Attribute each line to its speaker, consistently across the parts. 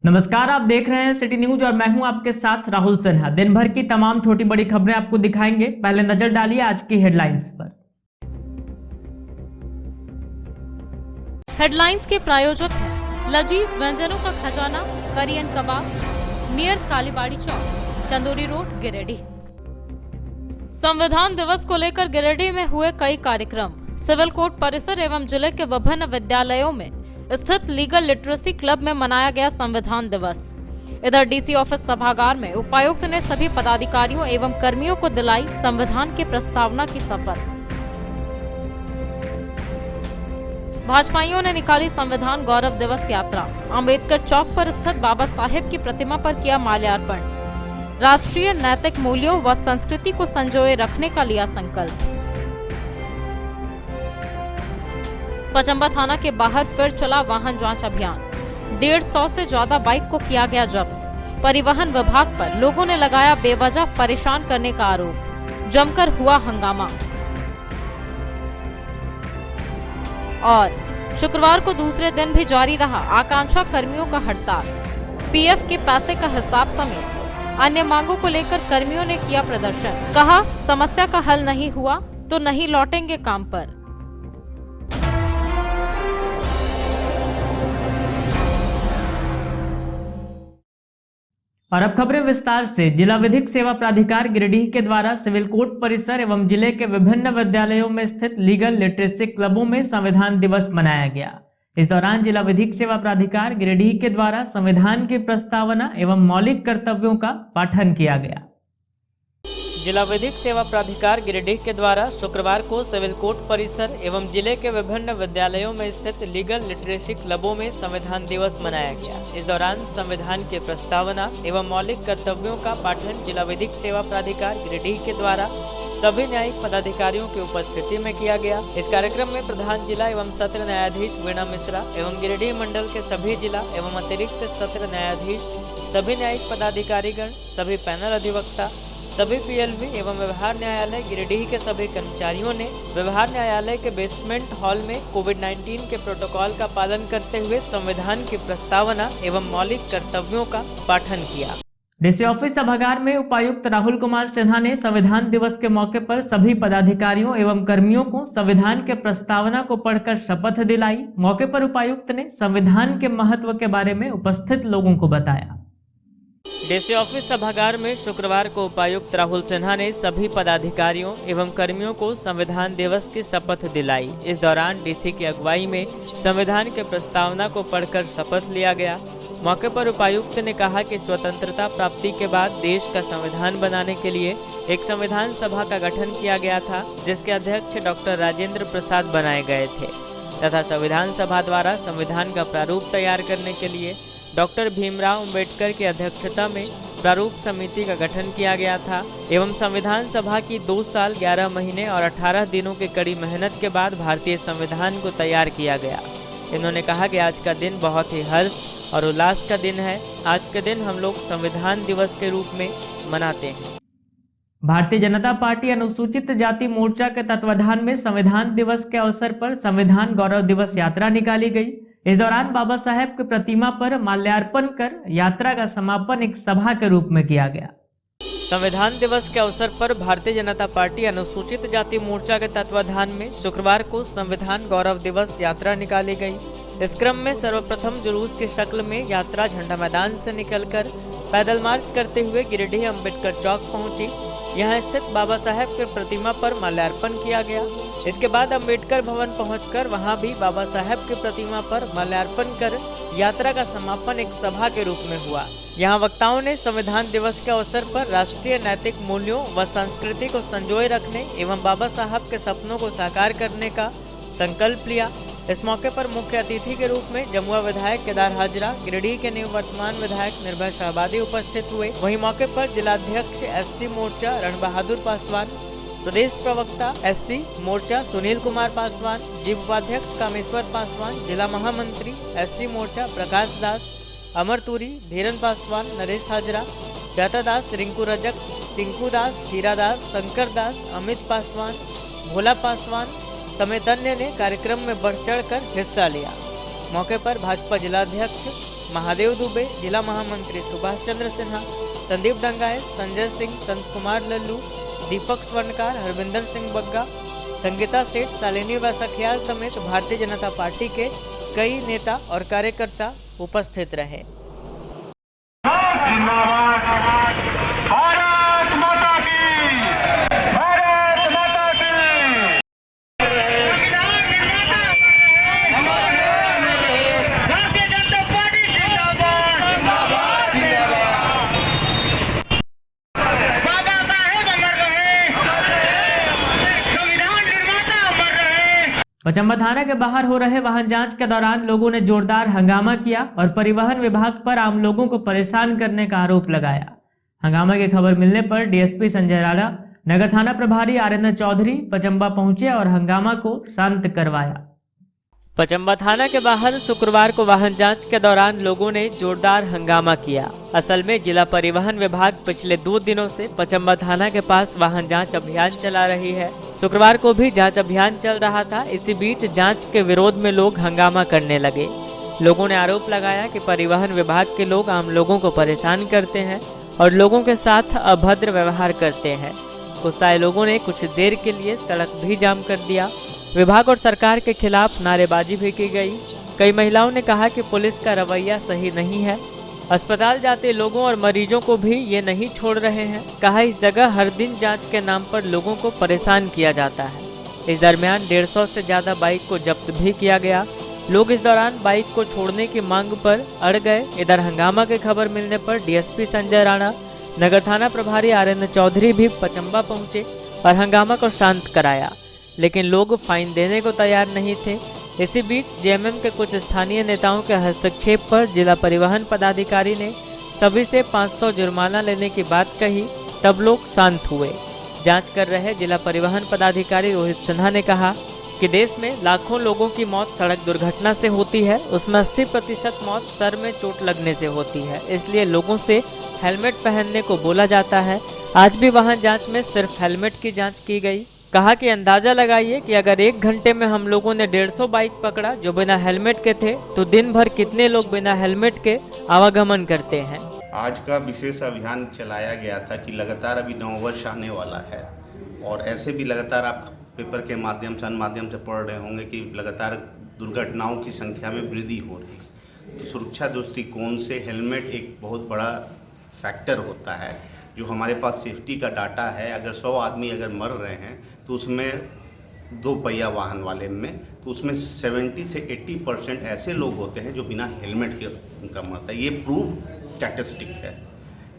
Speaker 1: नमस्कार, आप देख रहे हैं सिटी न्यूज और मैं हूं आपके साथ राहुल सिन्हा। दिन भर की तमाम छोटी बड़ी खबरें आपको दिखाएंगे। पहले नजर डालिए आज की हेडलाइंस पर।
Speaker 2: हेडलाइंस के प्रायोजक हैं लजीज व्यंजनों का खजाना करियन कबाब नियर कालीबाड़ी चौक, चंदोरी रोड, गिरिडीह। संविधान दिवस को लेकर गिरिडीह में हुए कई कार्यक्रम। सिविल कोर्ट परिसर एवं जिले के विभिन्न विद्यालयों में स्थित लीगल लिटरेसी क्लब में मनाया गया संविधान दिवस। इधर डीसी ऑफिस सभागार में उपायुक्त ने सभी पदाधिकारियों एवं कर्मियों को दिलाई संविधान की प्रस्तावना की शपथ। भाजपाइयों ने निकाली संविधान गौरव दिवस यात्रा। अंबेडकर चौक पर स्थित बाबा साहेब की प्रतिमा पर किया माल्यार्पण। राष्ट्रीय नैतिक मूल्यों व संस्कृति को संजोए रखने का लिया संकल्प। पचंबा थाना के बाहर फिर चला वाहन जांच अभियान। 150 से ज्यादा बाइक को किया गया जब्त। परिवहन विभाग पर लोगों ने लगाया बेवजह परेशान करने का आरोप। जमकर हुआ हंगामा। और शुक्रवार को दूसरे दिन भी जारी रहा आकांक्षा कर्मियों का हड़ताल। पीएफ के पैसे का हिसाब समेत अन्य मांगों को लेकर कर्मियों ने किया प्रदर्शन। कहा समस्या का हल नहीं हुआ तो नहीं लौटेंगे काम पर।
Speaker 1: और अब खबरें विस्तार से। जिला विधिक सेवा प्राधिकार गिरिडीह के द्वारा सिविल कोर्ट परिसर एवं जिले के विभिन्न विद्यालयों में स्थित लीगल लिटरेसी क्लबों में संविधान दिवस मनाया गया। इस दौरान जिला विधिक सेवा प्राधिकार गिरिडीह के द्वारा संविधान की प्रस्तावना एवं मौलिक कर्तव्यों का पाठन किया गया। जिला विधिक सेवा प्राधिकार गिरिडीह के द्वारा शुक्रवार को सिविल कोर्ट परिसर एवं जिले के विभिन्न विद्यालयों में स्थित लीगल लिटरेसी क्लबों में संविधान दिवस मनाया गया। इस दौरान संविधान की प्रस्तावना एवं मौलिक कर्तव्यों का पाठन जिला विधिक सेवा प्राधिकार गिरिडीह के द्वारा सभी न्यायिक पदाधिकारियों की उपस्थिति में किया गया। इस कार्यक्रम में प्रधान जिला एवं सत्र न्यायाधीश वीणा मिश्रा एवं गिरिडीह मंडल के सभी जिला एवं अतिरिक्त सत्र न्यायाधीश, सभी न्यायिक पदाधिकारीगण, सभी पैनल अधिवक्ता, सभी पीएलवी एवं व्यवहार न्यायालय गिरिडीह के सभी कर्मचारियों ने व्यवहार न्यायालय के बेसमेंट हॉल में कोविड-19 के प्रोटोकॉल का पालन करते हुए संविधान की प्रस्तावना एवं मौलिक कर्तव्यों का पाठन किया। डीसी ऑफिस सभागार में उपायुक्त राहुल कुमार सिन्हा ने संविधान दिवस के मौके पर सभी पदाधिकारियों एवं कर्मियों को संविधान के प्रस्तावना को पढ़कर शपथ दिलाई। मौके पर उपायुक्त ने संविधान के महत्व के बारे में उपस्थित लोगों को बताया। डीसी ऑफिस सभागार में शुक्रवार को उपायुक्त राहुल सिन्हा ने सभी पदाधिकारियों एवं कर्मियों को संविधान दिवस की शपथ दिलाई। इस दौरान डीसी की अगुवाई में संविधान के प्रस्तावना को पढ़कर शपथ लिया गया। मौके पर उपायुक्त ने कहा कि स्वतंत्रता प्राप्ति के बाद देश का संविधान बनाने के लिए एक संविधान सभा का गठन किया गया था, जिसके अध्यक्ष डॉक्टर राजेंद्र प्रसाद बनाए गए थे तथा संविधान सभा द्वारा संविधान का प्रारूप तैयार करने के लिए डॉक्टर भीमराव अंबेडकर की अध्यक्षता में प्रारूप समिति का गठन किया गया था एवं संविधान सभा की 2 साल 11 महीने और 18 दिनों की कड़ी मेहनत के बाद भारतीय संविधान को तैयार किया गया। इन्होंने कहा कि आज का दिन बहुत ही हर्ष और उल्लास का दिन है। आज के दिन हम लोग संविधान दिवस के रूप में मनाते हैं। भारतीय जनता पार्टी अनुसूचित जाति मोर्चा के तत्वाधान में संविधान दिवस के अवसर पर संविधान गौरव दिवस यात्रा निकाली गई। इस दौरान बाबा साहेब की प्रतिमा पर माल्यार्पण कर यात्रा का समापन एक सभा के रूप में किया गया। संविधान दिवस के अवसर पर भारतीय जनता पार्टी अनुसूचित जाति मोर्चा के तत्वाधान में शुक्रवार को संविधान गौरव दिवस यात्रा निकाली गई। इस क्रम में सर्वप्रथम जुलूस की शक्ल में यात्रा झंडा मैदान से निकलकर पैदल मार्च करते हुए गिरिडीह अंबेडकर चौक पहुंची। यहां स्थित बाबा साहेब के प्रतिमा पर माल्यार्पण किया गया। इसके बाद अंबेडकर भवन पहुंचकर वहां भी बाबा साहेब की प्रतिमा पर माल्यार्पण कर यात्रा का समापन एक सभा के रूप में हुआ। यहां वक्ताओं ने संविधान दिवस के अवसर पर राष्ट्रीय नैतिक मूल्यों व संस्कृति को संजोए रखने एवं बाबा साहब के सपनों को साकार करने का संकल्प लिया। इस मौके पर मुख्य अतिथि के रूप में जमुआ विधायक केदार हाजरा, गिरिडीह के निवर्तमान विधायक निर्भय शाहबादी उपस्थित हुए। वहीं मौके पर जिलाध्यक्ष एससी मोर्चा रण बहादुर पासवान, प्रदेश प्रवक्ता एससी मोर्चा सुनील कुमार पासवान, जीव उपाध्यक्ष कामेश्वर पासवान, जिला महामंत्री एससी मोर्चा प्रकाश दास, अमर तुरी, धीरन पासवान, नरेश हाजरा, जाता दास, रिंकू रजक, टिंकू दास, हीरा दास, शंकर दास, अमित पासवान, भोला पासवान समेत अन्य ने कार्यक्रम में बढ़ चढ़कर हिस्सा लिया। मौके पर भाजपा जिलाध्यक्ष
Speaker 3: महादेव दुबे, जिला महामंत्री सुभाष चंद्र सिन्हा, संदीप डंगाए, संजय सिंह, संत कुमार लल्लू, दीपक स्वर्णकार, हरविंदर सिंह बग्गा, संगीता सेठ, शालिनी वसखियाल समेत भारतीय जनता पार्टी के कई नेता और कार्यकर्ता उपस्थित रहे।
Speaker 4: भारत माता की, भारत माता की। भारतीय जनता पार्टी जिंदाबाद, जिंदाबाद, जिंदाबाद। बाबा साहेब अमर रहे, संविधान निर्माता अमर रहे।
Speaker 1: पचम्बा थाना के बाहर हो रहे वाहन जांच के दौरान लोगों ने जोरदार हंगामा किया और परिवहन विभाग पर आम लोगों को परेशान करने का आरोप लगाया। हंगामा की खबर मिलने पर डीएसपी संजय राणा, नगर थाना प्रभारी आर्यन चौधरी पचम्बा पहुंचे और हंगामा को शांत करवाया।
Speaker 3: पचम्बा थाना के बाहर शुक्रवार को वाहन जांच के दौरान लोगों ने जोरदार हंगामा किया। असल में जिला परिवहन विभाग पिछले 2 दिनों से पचम्बा थाना के पास वाहन जांच अभियान चला रही है। शुक्रवार को भी जांच अभियान चल रहा था। इसी बीच जांच के विरोध में लोग हंगामा करने लगे। लोगों ने आरोप लगाया कि परिवहन विभाग के लोग आम लोगों को परेशान करते हैं और लोगों के साथ अभद्र व्यवहार करते हैं। गुस्साए लोगों ने कुछ देर के लिए सड़क भी जाम कर दिया। विभाग और सरकार के खिलाफ नारेबाजी भी की गई। कई महिलाओं ने कहा कि पुलिस का रवैया सही नहीं है। अस्पताल जाते लोगों और मरीजों को भी ये नहीं छोड़ रहे हैं। कहा इस जगह हर दिन जांच के नाम पर लोगों को परेशान किया जाता है। इस दरमियान 150 से ज्यादा बाइक को जब्त भी किया गया। लोग इस दौरान बाइक को छोड़ने की मांग पर अड़ गए। इधर हंगामा की खबर मिलने पर डीएसपी संजय राणा, नगर थाना प्रभारी आर्यन चौधरी भी पचम्बा पहुंचे और हंगामा को शांत कराया, लेकिन लोग फाइन देने को तैयार नहीं थे। इसी बीच जेएमएम के कुछ स्थानीय नेताओं के हस्तक्षेप पर जिला परिवहन पदाधिकारी ने सभी से 500 जुर्माना लेने की बात कही, तब लोग शांत हुए। जांच कर रहे जिला परिवहन पदाधिकारी रोहित सिन्हा ने कहा कि देश में लाखों लोगों की मौत सड़क दुर्घटना से होती है, उसमें 80% मौत सर में चोट लगने से होती है। इसलिए लोगों से हेलमेट पहनने को बोला जाता है। आज भी वाहन जांच में सिर्फ हेलमेट की जांच की गई। कहा कि अंदाजा लगाइए कि अगर 1 घंटे में हम लोगों ने 150 बाइक पकड़ा जो बिना हेलमेट के थे, तो दिन भर कितने लोग बिना हेलमेट के आवागमन करते हैं।
Speaker 5: आज का विशेष अभियान चलाया गया था कि लगातार अभी नववर्ष आने वाला है और ऐसे भी लगातार आप पेपर के माध्यम से, अन्य माध्यम से पढ़ रहे होंगे कि लगातार दुर्घटनाओं की संख्या में वृद्धि हो रही है। तो सुरक्षा दृष्टिकोण से हेलमेट एक बहुत बड़ा फैक्टर होता है। जो हमारे पास सेफ्टी का डाटा है, अगर 100 आदमी अगर मर रहे हैं तो उसमें 2 पहिया वाहन वाले में तो उसमें 70 से 80% ऐसे लोग होते हैं जो बिना हेलमेट के उनका मरता है। ये प्रूव स्टैटिस्टिक है।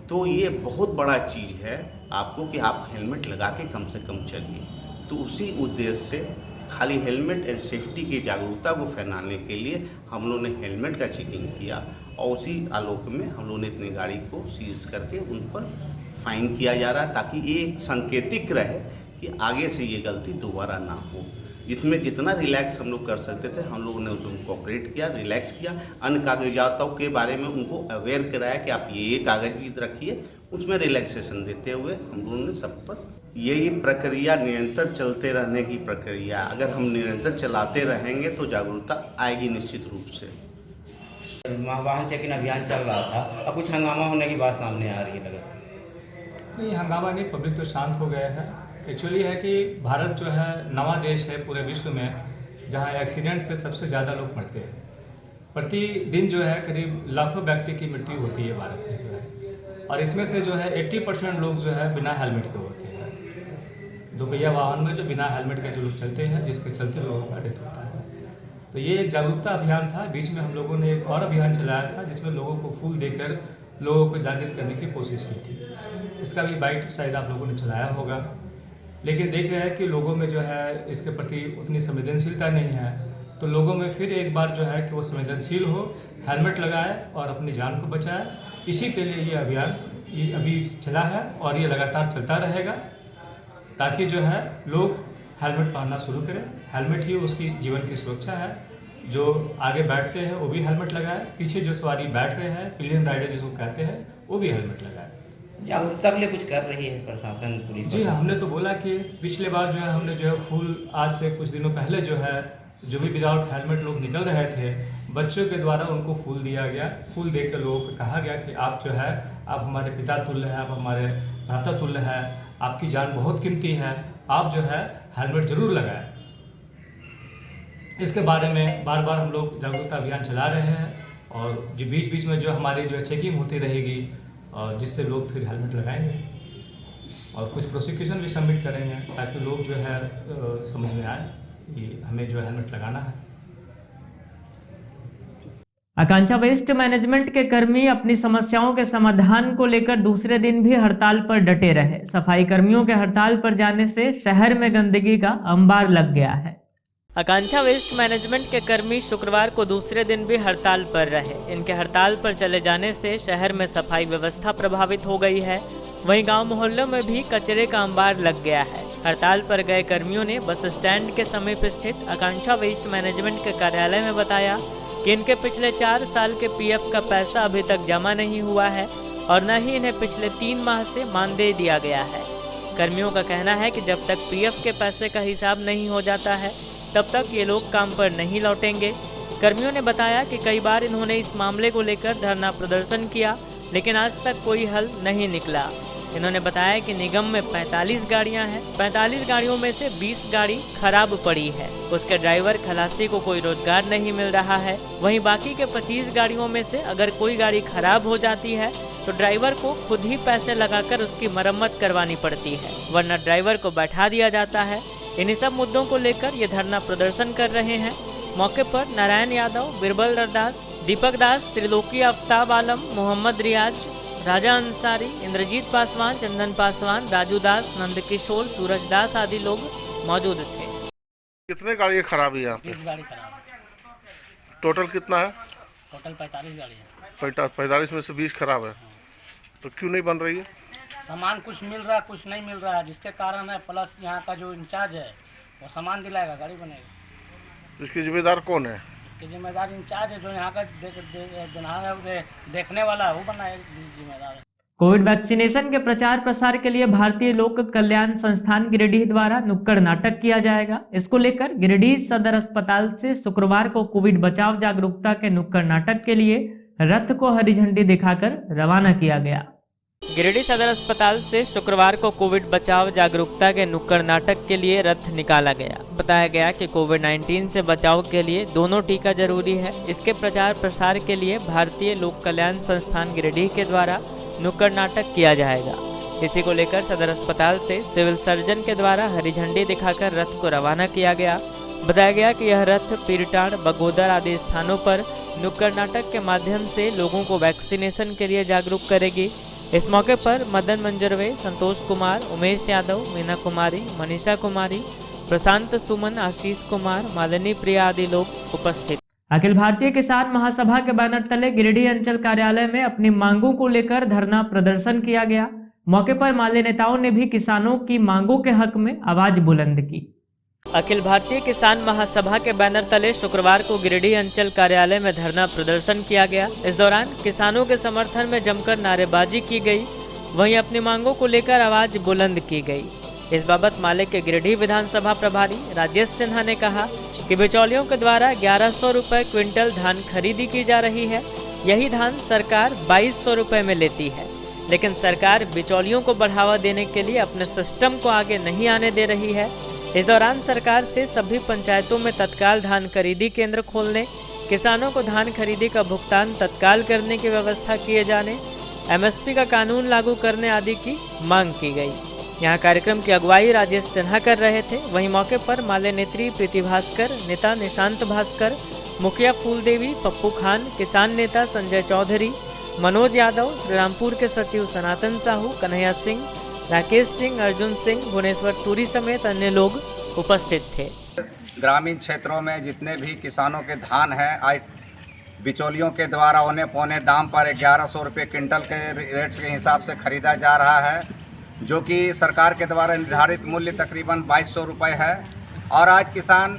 Speaker 5: तो ये बहुत बड़ा चीज़ है आपको कि आप हेलमेट लगा के कम से कम चलिए। तो उसी उद्देश्य से खाली हेलमेट एंड सेफ्टी की जागरूकता को फैलाने के लिए हम लोगों ने हेलमेट का चेकिंग किया और उसी आलोक में हम लोगों ने इतनी गाड़ी को सीज करके उन पर फाइन किया जा रहा है, ताकि ये एक सांकेतिक रहे कि आगे से ये गलती दोबारा ना हो। जिसमें जितना रिलैक्स हम लोग कर सकते थे हम लोगों ने उसमें कोऑपरेट किया, रिलैक्स किया। अन्य कागजातों के बारे में उनको अवेयर कराया कि आप ये कागज भी रखिए, उसमें रिलैक्सेशन देते हुए हम लोगों ने सब पर यही प्रक्रिया निरंतर चलते रहने की प्रक्रिया। अगर हम निरंतर चलाते रहेंगे तो जागरूकता आएगी निश्चित रूप से।
Speaker 6: वाहन चेकिंग अभियान चल रहा था और कुछ हंगामा होने की बात सामने आ रही है। लगा
Speaker 7: नहीं, हंगामा नहीं, पब्लिक तो शांत हो गया है। एक्चुअली है कि भारत जो है नवा देश है पूरे विश्व में जहाँ एक्सीडेंट से सबसे ज़्यादा लोग मरते हैं। प्रतिदिन जो है करीब लाखों व्यक्ति की मृत्यु होती है भारत में जो है, और इसमें से जो है 80% लोग जो है बिना हेलमेट के होते हैं। 2 पहिया वाहन में जो बिना हेलमेट के जो लोग चलते हैं, जिसके चलते लोगों का डेथ होता है। तो ये एक जागरूकता अभियान था। बीच में हम लोगों ने एक और अभियान चलाया था जिसमें लोगों को फूल देकर लोगों को जागृत करने की कोशिश की थी। इसका भी बाइट शायद आप लोगों ने चलाया होगा, लेकिन देख रहे हैं कि लोगों में जो है इसके प्रति उतनी संवेदनशीलता नहीं है। तो लोगों में फिर एक बार जो है कि वो संवेदनशील हो, हेलमेट लगाए और अपनी जान को बचाए। इसी के लिए ये अभियान ये अभी चला है और ये लगातार चलता रहेगा, ताकि जो है लोग हेलमेट पहनना शुरू करें। हेलमेट ही उसकी जीवन की सुरक्षा है। जो आगे बैठते हैं वो भी हेलमेट लगाए, पीछे जो सवारी बैठ रहे हैं, पिलियन राइडर जिसको कहते हैं, वो भी हेलमेट लगाए।
Speaker 6: जागरूकता के लिए कुछ कर रही है प्रशासन, पुलिस?
Speaker 7: जी, हमने तो बोला कि पिछले बार जो है हमने जो है फूल आज से कुछ दिनों पहले जो है जो भी विदाउट हेलमेट लोग निकल रहे थे, बच्चों के द्वारा उनको फूल दिया गया। फूल दे के लोगों को कहा गया कि आप जो है, आप हमारे पिता तुल्य हैं, आप हमारे भ्राता तुल्य हैं, आपकी जान बहुत कीमती है, आप जो है हेलमेट ज़रूर लगाएं। इसके बारे में बार बार हम लोग जागरूकता अभियान चला रहे हैं और जो बीच बीच में जो हमारी जो चेकिंग होती रहेगी, जिससे लोग फिर हेलमेट लगाएंगे और कुछ प्रोसिक्यूशन भी सबमिट करेंगे ताकि लोग जो है समझ में आए कि हमें जो हेलमेट लगाना है।
Speaker 1: आकांक्षा वेस्ट मैनेजमेंट के कर्मी अपनी समस्याओं के समाधान को लेकर दूसरे दिन भी हड़ताल पर डटे रहे। सफाई कर्मियों के हड़ताल पर जाने से शहर में गंदगी का अंबार लग गया है।
Speaker 3: आकांक्षा वेस्ट मैनेजमेंट के कर्मी शुक्रवार को दूसरे दिन भी हड़ताल पर रहे। इनके हड़ताल पर चले जाने से शहर में सफाई व्यवस्था प्रभावित हो गई है। वहीं गांव मोहल्लों में भी कचरे का अंबार लग गया है। हड़ताल पर गए कर्मियों ने बस स्टैंड के समीप स्थित आकांक्षा वेस्ट मैनेजमेंट के कार्यालय में बताया कि इनके पिछले 4 साल के पीएफ का पैसा अभी तक जमा नहीं हुआ है और न ही इन्हें पिछले 3 माह से मानदेय दिया गया है। कर्मियों का कहना है कि जब तक पीएफ के पैसे का हिसाब नहीं हो जाता है तब तक ये लोग काम पर नहीं लौटेंगे। कर्मियों ने बताया कि कई बार इन्होंने इस मामले को लेकर धरना प्रदर्शन किया, लेकिन आज तक कोई हल नहीं निकला। इन्होंने बताया कि निगम में 45 गाड़ियां हैं। 45 गाड़ियों में से 20 गाड़ी खराब पड़ी है। उसके ड्राइवर खलासी को कोई रोजगार नहीं मिल रहा है। वहीं बाकी के 25 गाड़ियों में से अगर कोई गाड़ी खराब हो जाती है तो ड्राइवर को खुद ही पैसे लगाकर उसकी मरम्मत करवानी पड़ती है, वरना ड्राइवर को बैठा दिया जाता है। इन्हीं सब मुद्दों को लेकर ये धरना प्रदर्शन कर रहे हैं। मौके पर नारायण यादव, बिरबल दास, दीपक दास, त्रिलोकी आफ्ताब आलम, मोहम्मद रियाज, राजा अंसारी, इंद्रजीत पासवान, चंदन पासवान, राजू दास, नंदकिशोर, सूरज दास आदि लोग मौजूद थे।
Speaker 8: कितने गाड़ी खराब है यहाँ पे?
Speaker 9: 20 गाड़ी खराब है।
Speaker 8: टोटल कितना है?
Speaker 9: टोटल 45 गाड़ी है।
Speaker 8: 45 में से 20 खराब है। तो क्यों नहीं बन रही है?
Speaker 9: सामान कुछ मिल रहा है, कुछ नहीं मिल रहा है, जिसके कारण है। प्लस यहाँ का जो इंचार्ज है वो सामान दिलाएगा, गाड़ी बनेगी।
Speaker 8: इसकी जिम्मेदार कौन है?
Speaker 9: इसके जिम्मेदार इंचार्ज है, जो यहाँ का देखने वाला है, वो बनाए जिम्मेदार है।
Speaker 1: कोविड वैक्सीनेशन के प्रचार प्रसार के लिए भारतीय लोक कल्याण संस्थान गिरिडीह द्वारा नुक्कड़ नाटक किया जाएगा। इसको लेकर गिरिडीह सदर अस्पताल से शुक्रवार को कोविड बचाव जागरूकता के नुक्कड़ नाटक के लिए रथ को हरी झंडी दिखाकर रवाना किया गया।
Speaker 3: गिरिडीह सदर अस्पताल से शुक्रवार को कोविड बचाव जागरूकता के नुक्कड़ नाटक के लिए रथ निकाला गया। बताया गया कि कोविड-19 से बचाव के लिए दोनों टीका जरूरी है। इसके प्रचार प्रसार के लिए भारतीय लोक कल्याण संस्थान गिरिडीह के द्वारा नुक्कड़ नाटक किया जाएगा। इसी को लेकर सदर अस्पताल से सिविल सर्जन के द्वारा हरी झंडी दिखाकर रथ को रवाना किया गया। बताया गया कि यह रथ पीरटाड़, बगोदर आदि स्थानों पर नुक्कड़ नाटक के माध्यम से लोगों को वैक्सीनेशन के लिए जागरूक करेगी। इस मौके पर मदन मंजरवे, संतोष कुमार, उमेश यादव, मीना कुमारी, मनीषा कुमारी, प्रशांत सुमन, आशीष कुमार, मालिनी प्रिया आदि लोग उपस्थित।
Speaker 1: अखिल भारतीय किसान महासभा के बैनर तले गिरिडीह अंचल कार्यालय में अपनी मांगों को लेकर धरना प्रदर्शन किया गया। मौके पर माले नेताओं ने भी किसानों की मांगों के हक में आवाज बुलंद की।
Speaker 3: अखिल भारतीय किसान महासभा के बैनर तले शुक्रवार को गिरिडीह अंचल कार्यालय में धरना प्रदर्शन किया गया। इस दौरान किसानों के समर्थन में जमकर नारेबाजी की गई, वहीं अपनी मांगों को लेकर आवाज बुलंद की गई। इस बाबत माले के गिरिडीह विधानसभा प्रभारी राजेश सिन्हा ने कहा कि बिचौलियों के द्वारा 1100 रुपये क्विंटल धान खरीदी की जा रही है। यही धान सरकार 2200 रुपये में लेती है, लेकिन सरकार बिचौलियों को बढ़ावा देने के लिए अपने सिस्टम को आगे नहीं आने दे रही है। इस दौरान सरकार से सभी पंचायतों में तत्काल धान खरीदी केंद्र खोलने, किसानों को धान खरीदी का भुगतान तत्काल करने की व्यवस्था किए जाने, एमएसपी का कानून लागू करने आदि की मांग की गई। यहाँ कार्यक्रम की अगुवाई राजेश सिन्हा कर रहे थे। वहीं मौके पर माले नेत्री प्रीति भास्कर, नेता निशांत भास्कर, मुखिया फूलदेवी, पप्पू खान, किसान नेता संजय चौधरी, मनोज यादव, श्रीरामपुर के सचिव सनातन साहू, कन्हैया सिंह, राकेश सिंह, अर्जुन सिंह, भुवनेश्वर टूरी समेत अन्य लोग उपस्थित थे।
Speaker 10: ग्रामीण क्षेत्रों में जितने भी किसानों के धान हैं, बिचौलियों के द्वारा उन्हें पौने दाम पर 1100 रुपये क्विंटल के रेट के हिसाब से खरीदा जा रहा है, जो कि सरकार के द्वारा निर्धारित मूल्य तकरीबन 2200 रुपये है। और आज किसान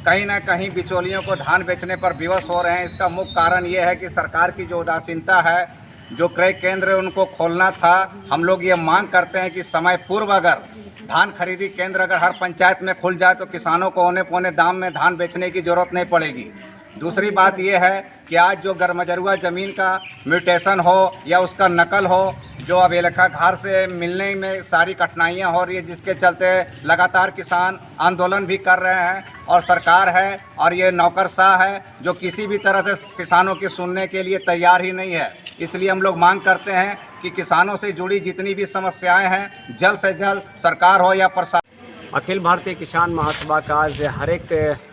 Speaker 10: कहीं ना कहीं बिचौलियों को धान बेचने पर विवश हो रहे हैं। इसका मुख्य कारण ये है कि सरकार की जो उदासीनता है, जो क्रय केंद्र उनको खोलना था, हम लोग ये मांग करते हैं कि समय पूर्व अगर धान खरीदी केंद्र अगर हर पंचायत में खुल जाए तो किसानों को औने पौने दाम में धान बेचने की ज़रूरत नहीं पड़ेगी। दूसरी बात यह है कि आज जो गरमजरुआ ज़मीन का म्यूटेशन हो या उसका नकल हो, जो अब लेखाकार से मिलने में सारी कठिनाइयाँ हो रही है, जिसके चलते लगातार किसान आंदोलन भी कर रहे हैं और सरकार है और ये नौकरशाह है जो किसी भी तरह से किसानों की सुनने के लिए तैयार ही नहीं है। इसलिए हम लोग मांग करते हैं कि किसानों से जुड़ी जितनी भी समस्याएं हैं जल्द से जल्द सरकार हो या प्रशासन।
Speaker 11: अखिल भारतीय किसान महासभा का आज हर एक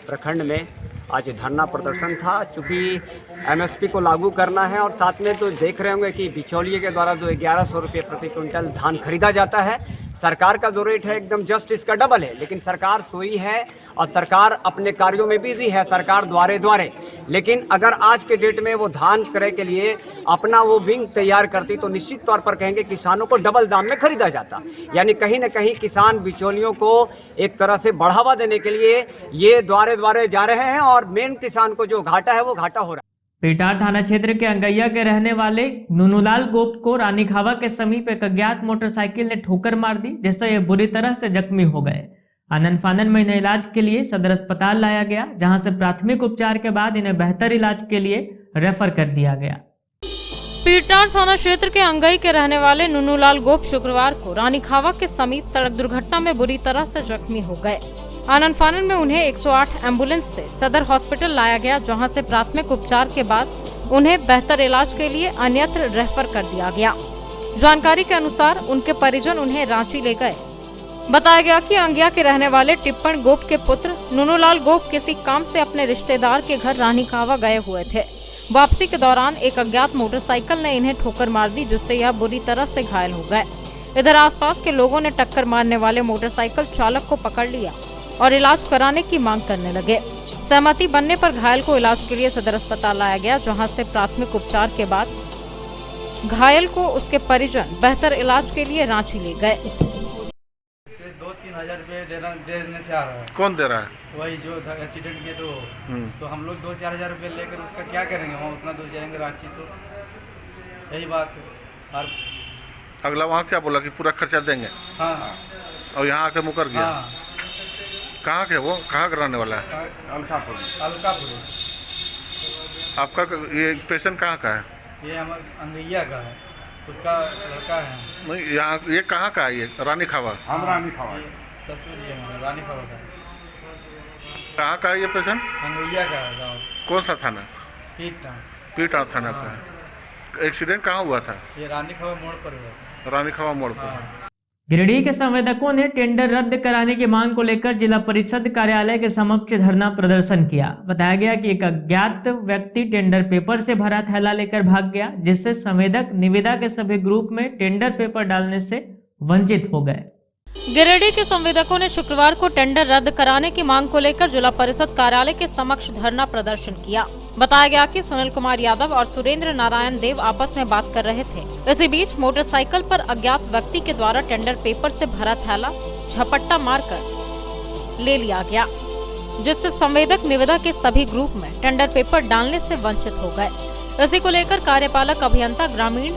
Speaker 11: प्रखंड में आज धरना प्रदर्शन था। चूँकि एमएसपी को लागू करना है और साथ में तो देख रहे होंगे कि बिचौलिए के द्वारा जो 1100 रुपये प्रति क्विंटल धान खरीदा जाता है, सरकार का जो रेट है एकदम जस्ट इसका डबल है। लेकिन सरकार सोई है और सरकार अपने कार्यों में बिजी है, सरकार द्वारे। लेकिन अगर आज के डेट में वो धान क्रय के लिए अपना वो विंग तैयार करती तो निश्चित तौर पर कहेंगे किसानों को डबल दाम में खरीदा जाता। यानी कहीं ना कहीं किसान बिचौलियों को एक तरह से बढ़ावा देने के लिए ये द्वारे जा रहे हैं और मेन किसान को जो घाटा है वो घाटा हो रहा है।
Speaker 1: पेटार थाना क्षेत्र के अंगैया के रहने वाले नुनुलाल गोप को रानीखावा के समीप एक अज्ञात मोटरसाइकिल ने ठोकर मार दी, जिससे ये बुरी तरह से जख्मी हो गए। आनन फानन में इन्हें इलाज के लिए सदर अस्पताल लाया गया, जहां से प्राथमिक उपचार के बाद इन्हें बेहतर इलाज के लिए रेफर कर दिया गया।
Speaker 2: पीटार थाना क्षेत्र के अंगई के रहने वाले नुनुलाल गोप शुक्रवार को रानीखावा के समीप सड़क दुर्घटना में बुरी तरह से जख्मी हो गए। आनन फानन में उन्हें 108 एम्बुलेंस से सदर हॉस्पिटल लाया गया, जहां से प्राथमिक उपचार के बाद उन्हें बेहतर इलाज के लिए अन्यत्र रेफर कर दिया गया। जानकारी के अनुसार उनके परिजन उन्हें रांची ले गए। बताया गया कि अंगिया के रहने वाले टिप्पण गोप के पुत्र नुनुलाल गोप किसी काम से अपने रिश्तेदार के घर रानीखावा गए हुए थे। वापसी के दौरान एक अज्ञात मोटरसाइकिल ने इन्हें ठोकर मार दी, जिससे यह बुरी तरह से घायल हो गए। इधर आसपास के लोगों ने टक्कर मारने वाले मोटरसाइकिल चालक को पकड़ लिया और इलाज कराने की मांग करने लगे। सहमति बनने पर घायल को इलाज के लिए सदर अस्पताल लाया गया, जहां से प्राथमिक उपचार के बाद घायल को उसके परिजन बेहतर इलाज के लिए रांची ले गए।
Speaker 9: 2-3 हजार रुपये देने चाह रहा है।
Speaker 8: कौन दे रहा है?
Speaker 9: वही जो एक्सीडेंट किए तो हम लोग 2-4 हजार रुपये लेकर उसका क्या करेंगे, वहाँ उतना दूर जाएंगे रांची, तो यही बात है। और
Speaker 8: अगला वहाँ क्या बोला कि पूरा खर्चा देंगे?
Speaker 9: हाँ।
Speaker 8: और यहाँ आके मुकर गया?
Speaker 9: हाँ।
Speaker 8: कहाँ के वो, कहाँ कराने वाला है?
Speaker 9: अलकापुर।
Speaker 8: आपका ये पेशेंट कहाँ का है?
Speaker 9: ये हमारे अंगैया का है, उसका लड़का है।
Speaker 8: नहीं, यहाँ ये कहाँ का है? ये रानीखावा?
Speaker 9: हम रानीखावा ससुर जी हमारे रानीखावा का।
Speaker 8: कहाँ का है ये पेशेंट?
Speaker 9: अंगैया का है गाँव।
Speaker 8: कौन सा थाना? पीटा थाना का है। एक्सीडेंट कहाँ हुआ था?
Speaker 9: ये रानीखावा मोड़ पर हुआ।
Speaker 8: रानीखावा मोड़ पर।
Speaker 1: गिरिडीह के संवेदकों ने टेंडर रद्द कराने की मांग को लेकर जिला परिषद कार्यालय के समक्ष धरना प्रदर्शन किया। बताया गया कि एक अज्ञात व्यक्ति टेंडर पेपर से भरा थैला लेकर भाग गया, जिससे संवेदक निविदा के सभी ग्रुप में टेंडर पेपर डालने से वंचित हो गए।
Speaker 2: गिरिडीह के संवेदकों ने शुक्रवार को टेंडर रद्द कराने की मांग को लेकर जिला परिषद कार्यालय के समक्ष धरना प्रदर्शन किया। बताया गया कि सुनील कुमार यादव और सुरेंद्र नारायण देव आपस में बात कर रहे थे। इसी बीच मोटरसाइकिल पर अज्ञात व्यक्ति के द्वारा टेंडर पेपर से भरा थैला झपट्टा मारकर ले लिया गया, जिससे संवेदक निविदा के सभी ग्रुप में टेंडर पेपर डालने से वंचित हो गए। इसी को लेकर कार्यपालक अभियंता ग्रामीण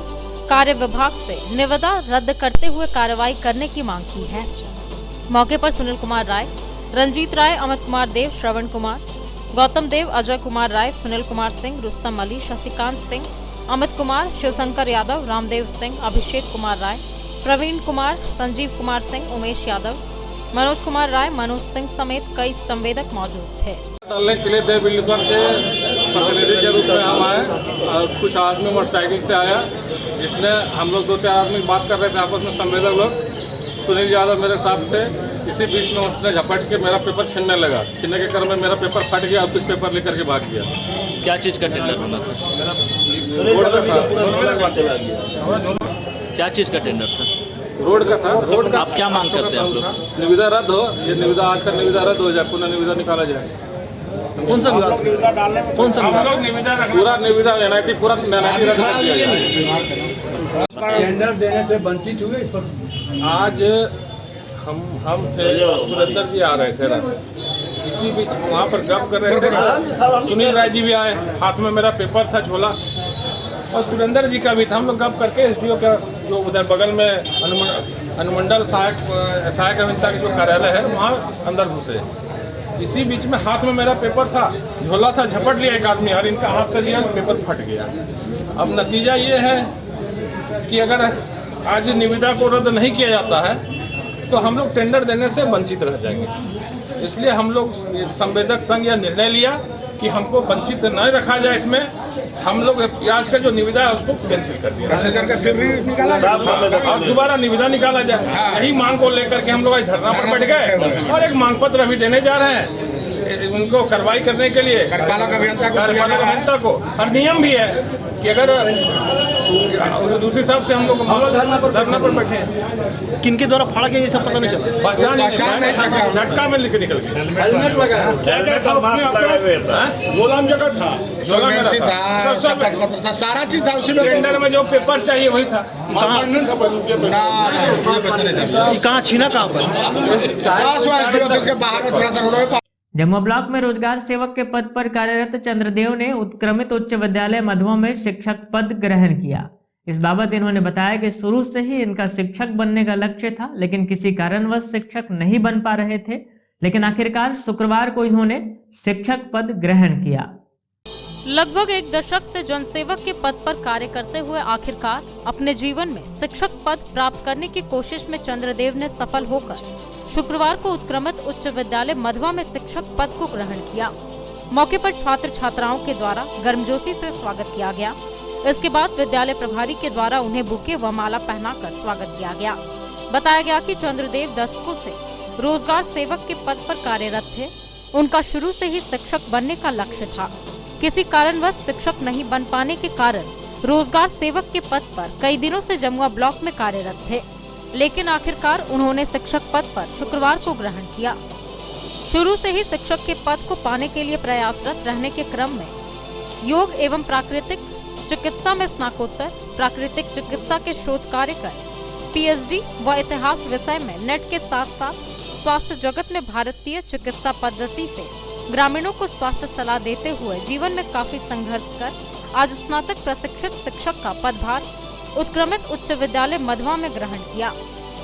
Speaker 2: कार्य विभाग से निविदा रद्द करते हुए कार्रवाई करने की मांग की है। मौके पर सुनील कुमार राय, रंजीत राय, अमित कुमार देव, श्रवण कुमार, गौतम देव, अजय कुमार राय, सुनील कुमार सिंह, रुस्तम अली, शशिकांत सिंह, अमित कुमार, शिवशंकर यादव, रामदेव सिंह, अभिषेक कुमार राय, प्रवीण कुमार, संजीव कुमार सिंह, उमेश यादव, मनोज कुमार राय, मनोज सिंह समेत कई संवेदक मौजूद थे।
Speaker 12: डालने के लिए देव बिल्डर के प्रतिनिधि के रूप में हम आए और कुछ आदमी मोटरसाइकिल से आया, जिसने हम लोग 2-4 आदमी बात कर रहे थे आपस में संवेदक लोग। सुनील यादव मेरे साथ थे। इसी बीच में उसने झपट के मेरा पेपर छीनने लगा। छीनने के क्रम में मेरा पेपर फट गया और कुछ पेपर लेकर के भाग गया।
Speaker 13: क्या चीज़ का टेंडर होना था?
Speaker 12: रोड का था।
Speaker 13: क्या चीज़ का टेंडर था?
Speaker 12: रोड का था। रोड का।
Speaker 13: आप क्या मांग करते हैं आप लोग?
Speaker 12: निविदा रद्द हो, ये निविदा आज का निविदा रद्द हो जाए, पुनः निविदा निकाला जाए।
Speaker 13: कौन सा विभाग? कौन सा विभाग?
Speaker 12: पूरा निविदा NIT पूरा NIT रद्द कर दिया जाए।
Speaker 14: टेंडर देने से वंचित हुए इस पर।
Speaker 12: आज हम थे, सुरेंद्र जी आ रहे थे रात। इसी बीच वहाँ पर गप कर रहे थे। सुनील राय जी भी आए, हाथ में मेरा पेपर था झोला, और सुरेंद्र जी का भी था। हम लोग गप करके SDO का जो उधर बगल में अनुमंडल सहायक अभियंता का जो कार्यालय है वहाँ अंदर घुसे। इसी बीच में हाथ में मेरा पेपर था, झोला था, झपट लिया एक आदमी और इनका हाथ से लिया, पेपर फट गया। अब नतीजा ये है कि अगर आज निविदा को रद्द नहीं किया जाता है तो हम लोग टेंडर देने से वंचित रह जाएंगे। इसलिए हम लोग संवेदक संघ यह निर्णय लिया कि हमको वंचित न रखा जाए। इसमें हम लोग आज का जो निविदा है उसको कैंसिल कर दिया और दोबारा निविदा निकाला जाए। यही मांग को लेकर के हम लोग आज धरना पर बैठ गए और एक मांग पत्र अभी देने जा रहे हैं उनको कार्रवाई करने के लिए कार्यपालक अभियंता को। और नियम भी है कि अगर दूसरे हिसाब से हम लोग धरना पर बैठे हैं।
Speaker 13: किनके द्वारा फाड़ा गया ये सब पता नहीं चला,
Speaker 12: पहचान नहीं सका, झटका में लिख निकल गया।
Speaker 14: हेलमेट लगाया, गोलाम जगह था, सारा चीज था उसी में।
Speaker 12: टेंडर में जो पेपर चाहिए वही था।
Speaker 13: कहाँ छीना कहाँ पर?
Speaker 1: जमुआ ब्लॉक में रोजगार सेवक के पद पर कार्यरत चंद्रदेव ने उत्क्रमित उच्च विद्यालय मधुआ में शिक्षक पद ग्रहण किया। इस बाबत इन्होंने बताया कि शुरू से ही इनका शिक्षक बनने का लक्ष्य था, लेकिन किसी कारणवश शिक्षक नहीं बन पा रहे थे। लेकिन आखिरकार शुक्रवार को इन्होंने शिक्षक पद ग्रहण किया।
Speaker 2: लगभग एक दशक से जनसेवक के पद पर कार्य करते हुए आखिरकार अपने जीवन में शिक्षक पद प्राप्त करने की कोशिश में चंद्रदेव ने सफल होकर शुक्रवार को उत्क्रमित उच्च विद्यालय मधुआ में शिक्षक पद को ग्रहण किया। मौके पर छात्र छात्राओं के द्वारा गर्मजोशी से स्वागत किया गया। इसके बाद विद्यालय प्रभारी के द्वारा उन्हें बुके व माला पहनाकर स्वागत किया गया। बताया गया कि चंद्रदेव दशकों से रोजगार सेवक के पद पर कार्यरत थे। उनका शुरू से ही शिक्षक बनने का लक्ष्य था। किसी कारणवश शिक्षक नहीं बन पाने के कारण रोजगार सेवक के पद पर कई दिनों से जमुआ ब्लॉक में कार्यरत थे, लेकिन आखिरकार उन्होंने शिक्षक पद पर शुक्रवार को ग्रहण किया। शुरू से ही शिक्षक के पद को पाने के लिए प्रयासरत रहने के क्रम में योग एवं प्राकृतिक चिकित्सा में स्नातकोत्तर, प्राकृतिक चिकित्सा के शोध कार्य कर पीएचडी व इतिहास विषय में नेट के साथ साथ स्वास्थ्य जगत में भारतीय चिकित्सा पद्धति से ग्रामीणों को स्वास्थ्य सलाह देते हुए जीवन में काफी संघर्ष कर आज स्नातक प्रशिक्षित शिक्षक का पदभार उत्क्रमित उच्च विद्यालय मधुआ में ग्रहण किया।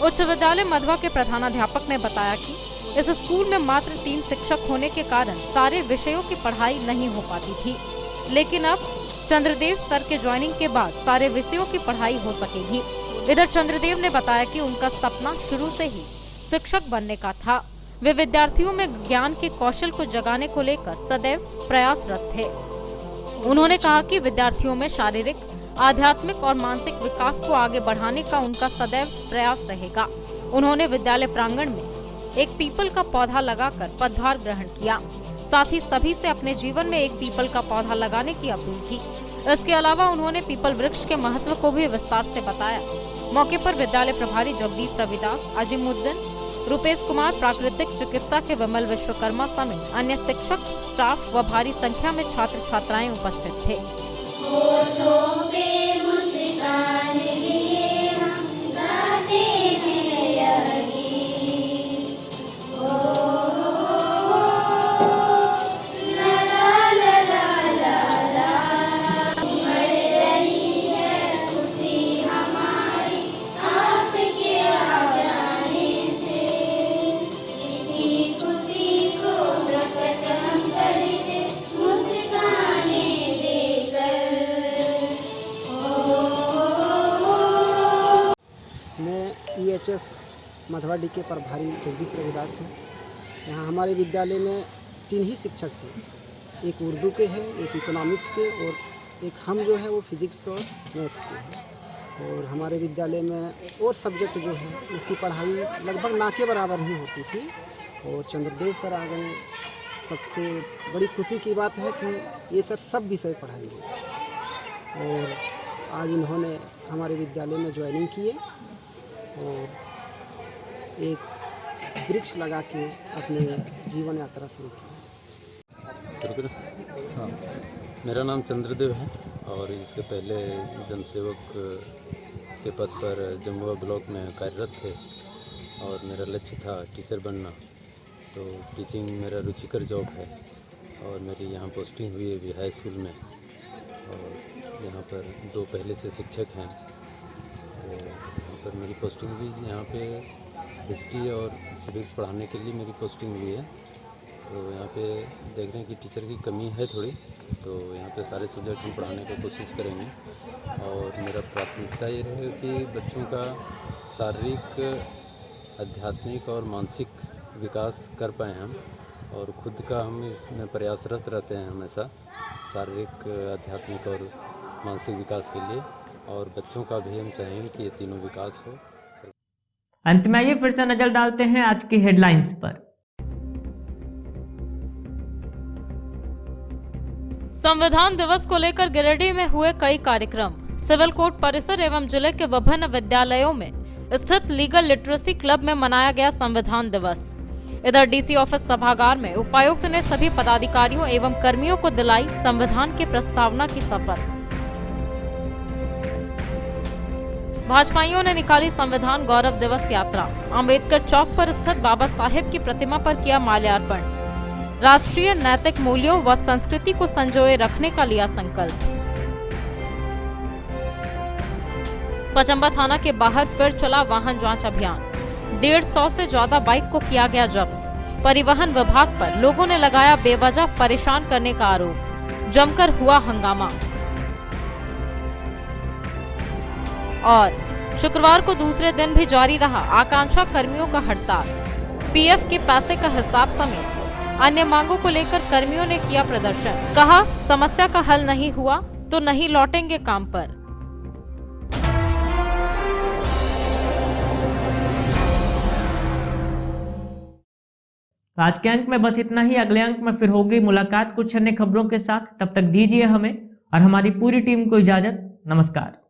Speaker 2: उच्च विद्यालय मधुआ के प्रधानाध्यापक ने बताया कि इस स्कूल में मात्र 3 शिक्षक होने के कारण सारे विषयों की पढ़ाई नहीं हो पाती थी, लेकिन अब चंद्रदेव सर के ज्वाइनिंग के बाद सारे विषयों की पढ़ाई हो सकेगी। इधर चंद्रदेव ने बताया कि उनका सपना शुरू से ही शिक्षक बनने का था। वे विद्यार्थियों में ज्ञान के कौशल को जगाने को लेकर सदैव प्रयासरत थे। उन्होंने कहा कि विद्यार्थियों में शारीरिक, आध्यात्मिक और मानसिक विकास को आगे बढ़ाने का उनका सदैव प्रयास रहेगा। उन्होंने विद्यालय प्रांगण में एक पीपल का पौधा लगाकर पदभार ग्रहण किया। साथ ही सभी से अपने जीवन में एक पीपल का पौधा लगाने की अपील की। इसके अलावा उन्होंने पीपल वृक्ष के महत्व को भी विस्तार से बताया। मौके पर विद्यालय प्रभारी जगदीश रविदास, अजीमुद्दीन, रुपेश कुमार, प्राकृतिक चिकित्सा के विमल विश्वकर्मा समेत अन्य शिक्षक, स्टाफ व भारी संख्या में छात्र छात्राएं उपस्थित थे।
Speaker 15: EHS मधुआ डी के प्रभारी जगदीश रविदास हैं। यहाँ हमारे विद्यालय में 3 ही शिक्षक थे, एक उर्दू के हैं, एक इकोनॉमिक्स के और एक हम जो है वो फिजिक्स और मैथ्स के हैं। और हमारे विद्यालय में और सब्जेक्ट जो है उसकी पढ़ाई लगभग ना के बराबर ही होती थी और चंद्रदेव सर आ गए। सबसे बड़ी खुशी की बात है कि ये सर सब विषय पढ़ाएंगे और आज इन्होंने हमारे विद्यालय में ज्वाइनिंग किए और एक वृक्ष लगा के अपने जीवन यात्रा शुरू की।
Speaker 16: हाँ, मेरा नाम चंद्रदेव है और इसके पहले जनसेवक के पद पर जमुआ ब्लॉक में कार्यरत थे और मेरा लक्ष्य था टीचर बनना। तो टीचिंग मेरा रुचिकर जॉब है और मेरी यहाँ पोस्टिंग हुई है हाई स्कूल में और यहाँ पर 2 पहले से शिक्षक हैं। तो यहाँ पर मेरी पोस्टिंग भी यहाँ पे हिस्ट्री और सिविक्स पढ़ाने के लिए मेरी पोस्टिंग हुई है। तो यहाँ पे देख रहे हैं कि टीचर की कमी है थोड़ी, तो यहाँ पे सारे सब्जेक्ट हम पढ़ाने की कोशिश करेंगे। और मेरा प्राथमिकता ये रहेगा कि बच्चों का शारीरिक, आध्यात्मिक और मानसिक विकास कर पाएँ हम, और खुद का हम इसमें प्रयासरत रहते हैं हमेशा शारीरिक, आध्यात्मिक और मानसिक विकास के लिए, और बच्चों का भी हम चाहेंगे कि ये तीनों विकास हो।
Speaker 1: अंत में आइए फिर से नजर डालते हैं आज की हेडलाइंस पर।
Speaker 2: संविधान दिवस को लेकर गिरिडीह में हुए कई कार्यक्रम। सिविल कोर्ट परिसर एवं जिले के विभिन्न विद्यालयों में स्थित लीगल लिटरेसी क्लब में मनाया गया संविधान दिवस। इधर डीसी ऑफिस सभागार में उपायुक्त ने सभी पदाधिकारियों एवं कर्मियों को दिलाई संविधान की प्रस्तावना की शपथ। भाजपाइयों ने निकाली संविधान गौरव दिवस यात्रा। अंबेडकर चौक पर स्थित बाबा साहेब की प्रतिमा पर किया माल्यार्पण। राष्ट्रीय नैतिक मूल्यों व संस्कृति को संजोए रखने का लिया संकल्प। पचम्बा थाना के बाहर फिर चला वाहन जांच अभियान। 150 से ज्यादा बाइक को किया गया जब्त। परिवहन विभाग पर लोगों ने लगाया बेवजह परेशान करने का आरोप। जमकर हुआ हंगामा। और शुक्रवार को दूसरे दिन भी जारी रहा आकांक्षा कर्मियों का हड़ताल। पीएफ के पैसे का हिसाब समेत अन्य मांगों को लेकर कर्मियों ने किया प्रदर्शन। कहा, समस्या का हल नहीं हुआ तो नहीं लौटेंगे काम पर।
Speaker 1: आज के अंक में बस इतना ही। अगले अंक में फिर होगी मुलाकात कुछ अन्य खबरों के साथ। तब तक दीजिए हमें और हमारी पूरी टीम को इजाजत। नमस्कार।